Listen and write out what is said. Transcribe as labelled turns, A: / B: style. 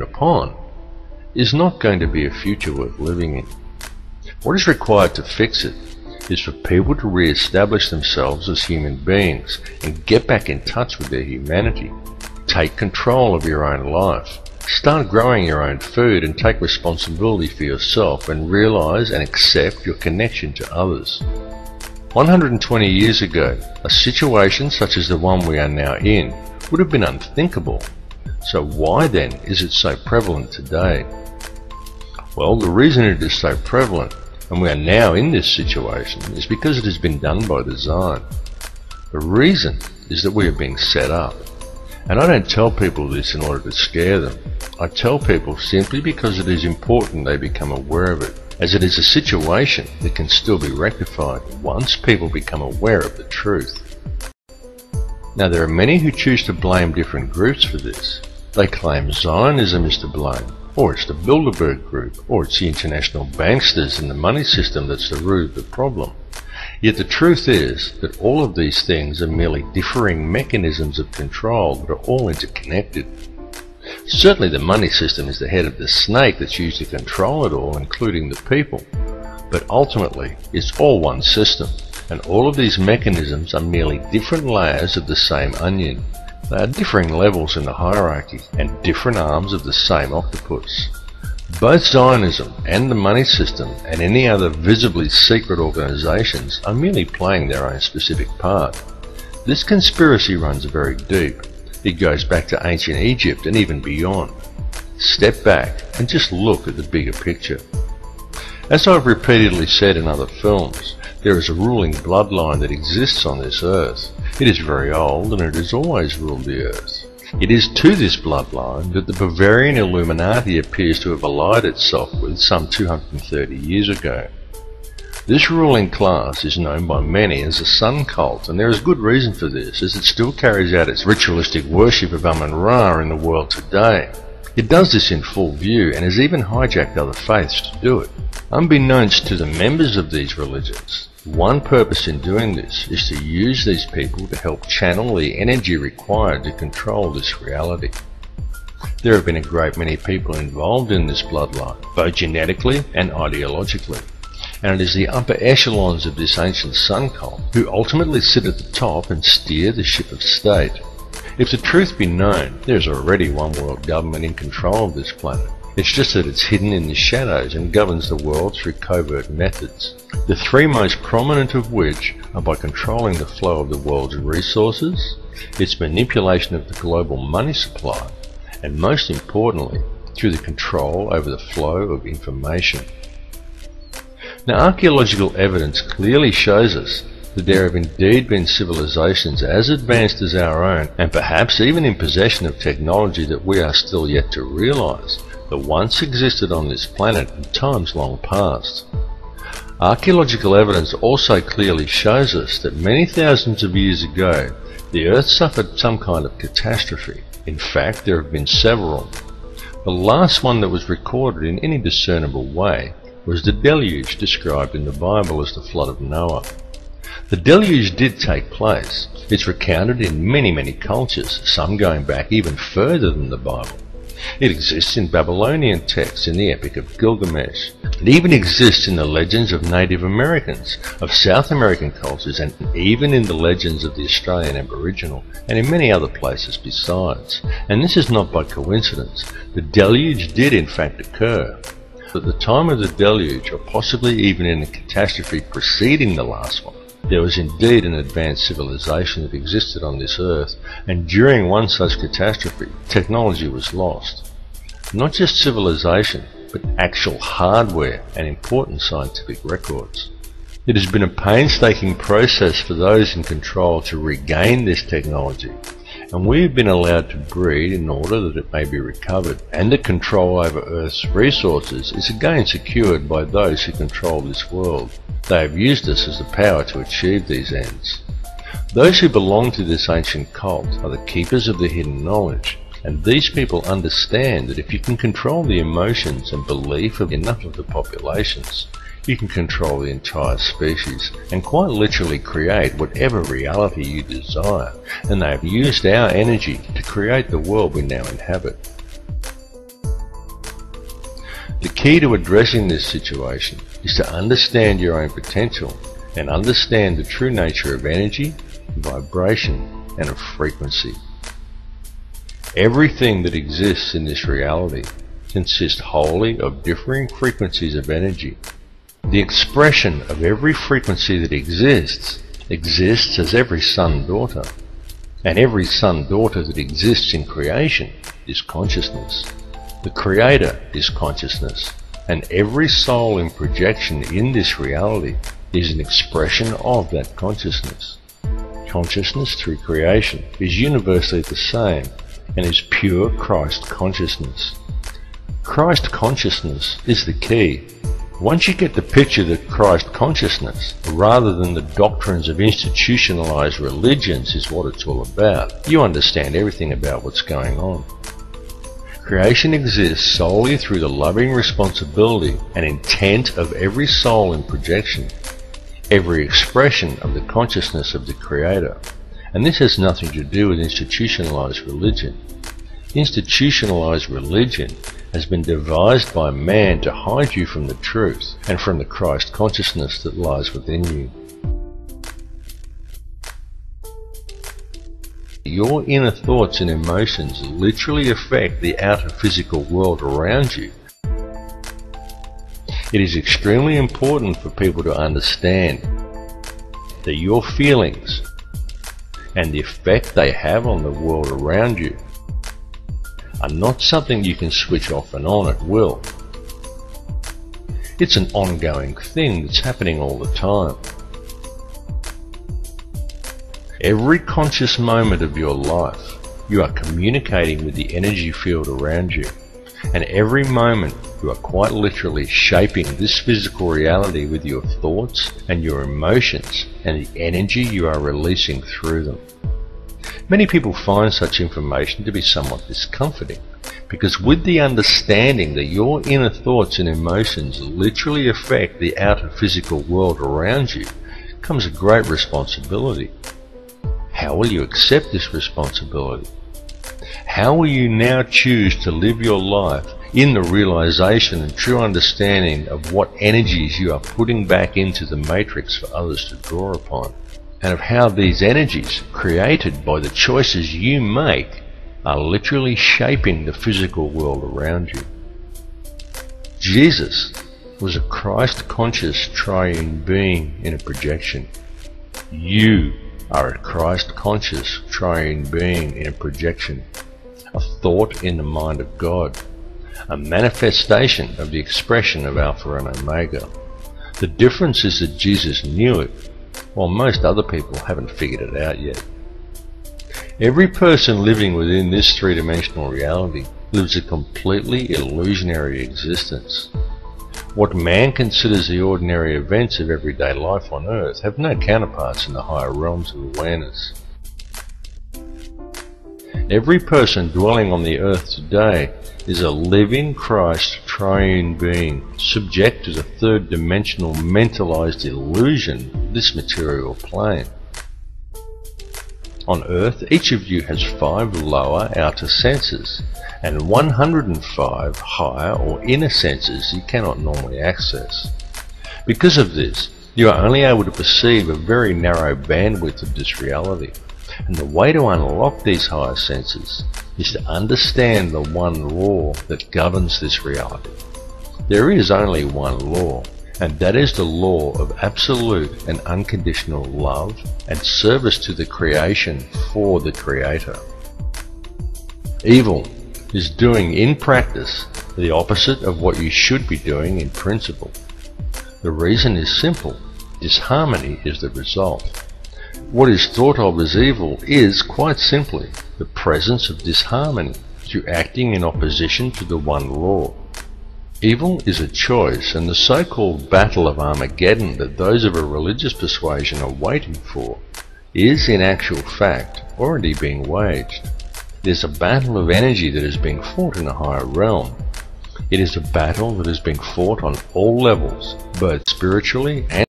A: upon is not going to be a future worth living in. What is required to fix it is for people to re-establish themselves as human beings and get back in touch with their humanity. Take control of your own life. Start growing your own food and take responsibility for yourself and realize and accept your connection to others. 120 years ago, a situation such as the one we are now in would have been unthinkable. So why then is it so prevalent today? Well, the reason it is so prevalent and we are now in this situation is because it has been done by design. The reason is that we are being set up. And I don't tell people this in order to scare them. I tell people simply because it is important they become aware of it, as it is a situation that can still be rectified once people become aware of the truth. Now, there are many who choose to blame different groups for this. They claim Zionism is to blame, or it's the Bilderberg Group, or it's the international banksters and the money system that's the root of the problem. Yet the truth is that all of these things are merely differing mechanisms of control that are all interconnected. Certainly the money system is the head of the snake that's used to control it all, including the people. But ultimately, it's all one system, and all of these mechanisms are merely different layers of the same onion. They are differing levels in the hierarchy, and different arms of the same octopus. Both Zionism and the money system and any other visibly secret organizations are merely playing their own specific part. This conspiracy runs very deep. It goes back to ancient Egypt and even beyond. Step back and just look at the bigger picture. As I've repeatedly said in other films, there is a ruling bloodline that exists on this earth. It is very old and it has always ruled the earth. It is to this bloodline that the Bavarian Illuminati appears to have allied itself with some 230 years ago. This ruling class is known by many as the Sun Cult, and there is good reason for this, as it still carries out its ritualistic worship of Amun-Ra in the world today. It does this in full view and has even hijacked other faiths to do it. Unbeknownst to the members of these religions, one purpose in doing this is to use these people to help channel the energy required to control this reality. There have been a great many people involved in this bloodline, both genetically and ideologically, and it is the upper echelons of this ancient sun cult who ultimately sit at the top and steer the ship of state. If the truth be known, there is already one world government in control of this planet. It's just that it's hidden in the shadows and governs the world through covert methods, the three most prominent of which are by controlling the flow of the world's resources, its manipulation of the global money supply, and most importantly, through the control over the flow of information. Now, archaeological evidence clearly shows us that there have indeed been civilizations as advanced as our own, and perhaps even in possession of technology that we are still yet to realize, that once existed on this planet in times long past. Archaeological evidence also clearly shows us that many thousands of years ago, the Earth suffered some kind of catastrophe. In fact, there have been several. The last one that was recorded in any discernible way was the deluge described in the Bible as the flood of Noah. The deluge did take place. It's recounted in many cultures, some going back even further than the Bible. It exists in Babylonian texts in the Epic of Gilgamesh. It even exists in the legends of Native Americans, of South American cultures, and even in the legends of the Australian Aboriginal, and in many other places besides. And this is not by coincidence. The deluge did in fact occur. At the time of the deluge, or possibly even in the catastrophe preceding the last one, there was indeed an advanced civilization that existed on this earth, and during one such catastrophe, technology was lost. Not just civilization, but actual hardware and important scientific records. It has been a painstaking process for those in control to regain this technology, and we have been allowed to breed in order that it may be recovered, and the control over Earth's resources is again secured by those who control this world. They have used us as the power to achieve these ends. Those who belong to this ancient cult are the keepers of the hidden knowledge, and these people understand that if you can control the emotions and belief of enough of the populations, you can control the entire species and quite literally create whatever reality you desire, and they have used our energy to create the world we now inhabit. The key to addressing this situation is to understand your own potential and understand the true nature of energy, vibration, and of frequency. Everything that exists in this reality consists wholly of differing frequencies of energy. The expression of every frequency that exists as every son-daughter, and every son-daughter that exists in creation is consciousness. The Creator is consciousness, and every soul in projection in this reality is an expression of that consciousness. Consciousness through creation is universally the same and is pure Christ consciousness. Christ consciousness is the key. Once you get the picture that Christ consciousness, rather than the doctrines of institutionalized religions, is what it's all about, you understand everything about what's going on. Creation exists solely through the loving responsibility and intent of every soul in projection, every expression of the consciousness of the Creator. And this has nothing to do with institutionalized religion. Institutionalized religion has been devised by man to hide you from the truth and from the Christ consciousness that lies within you. Your inner thoughts and emotions literally affect the outer physical world around you. It is extremely important for people to understand that your feelings and the effect they have on the world around you are not something you can switch off and on at will. It's an ongoing thing that's happening all the time. Every conscious moment of your life, you are communicating with the energy field around you, and every moment you are quite literally shaping this physical reality with your thoughts and your emotions and the energy you are releasing through them. Many people find such information to be somewhat discomforting, because with the understanding that your inner thoughts and emotions literally affect the outer physical world around you comes a great responsibility. How will you accept this responsibility? How will you now choose to live your life in the realization and true understanding of what energies you are putting back into the matrix for others to draw upon, and of how these energies, created by the choices you make, are literally shaping the physical world around you? Jesus was a Christ-conscious triune being in a projection. You are a Christ-conscious triune being in a projection, a thought in the mind of God, a manifestation of the expression of Alpha and Omega. The difference is that Jesus knew it, while most other people haven't figured it out yet. Every person living within this three-dimensional reality lives a completely illusionary existence. What man considers the ordinary events of everyday life on Earth have no counterparts in the higher realms of awareness. Every person dwelling on the Earth today is a living Christ triune being, subject to the third-dimensional mentalized illusion of this material plane. On Earth, each of you has 5 lower outer senses and 105 higher or inner senses you cannot normally access. Because of this, you are only able to perceive a very narrow bandwidth of this reality, and the way to unlock these higher senses is to understand the one law that governs this reality. There is only one law, and that is the law of absolute and unconditional love and service to the creation for the Creator. Evil is doing in practice the opposite of what you should be doing in principle. The reason is simple: disharmony is the result. What is thought of as evil is, quite simply, the presence of disharmony through acting in opposition to the one law. Evil is a choice, and the so-called battle of Armageddon that those of a religious persuasion are waiting for is, in actual fact, already being waged. It is a battle of energy that is being fought in a higher realm. It is a battle that is being fought on all levels, both spiritually and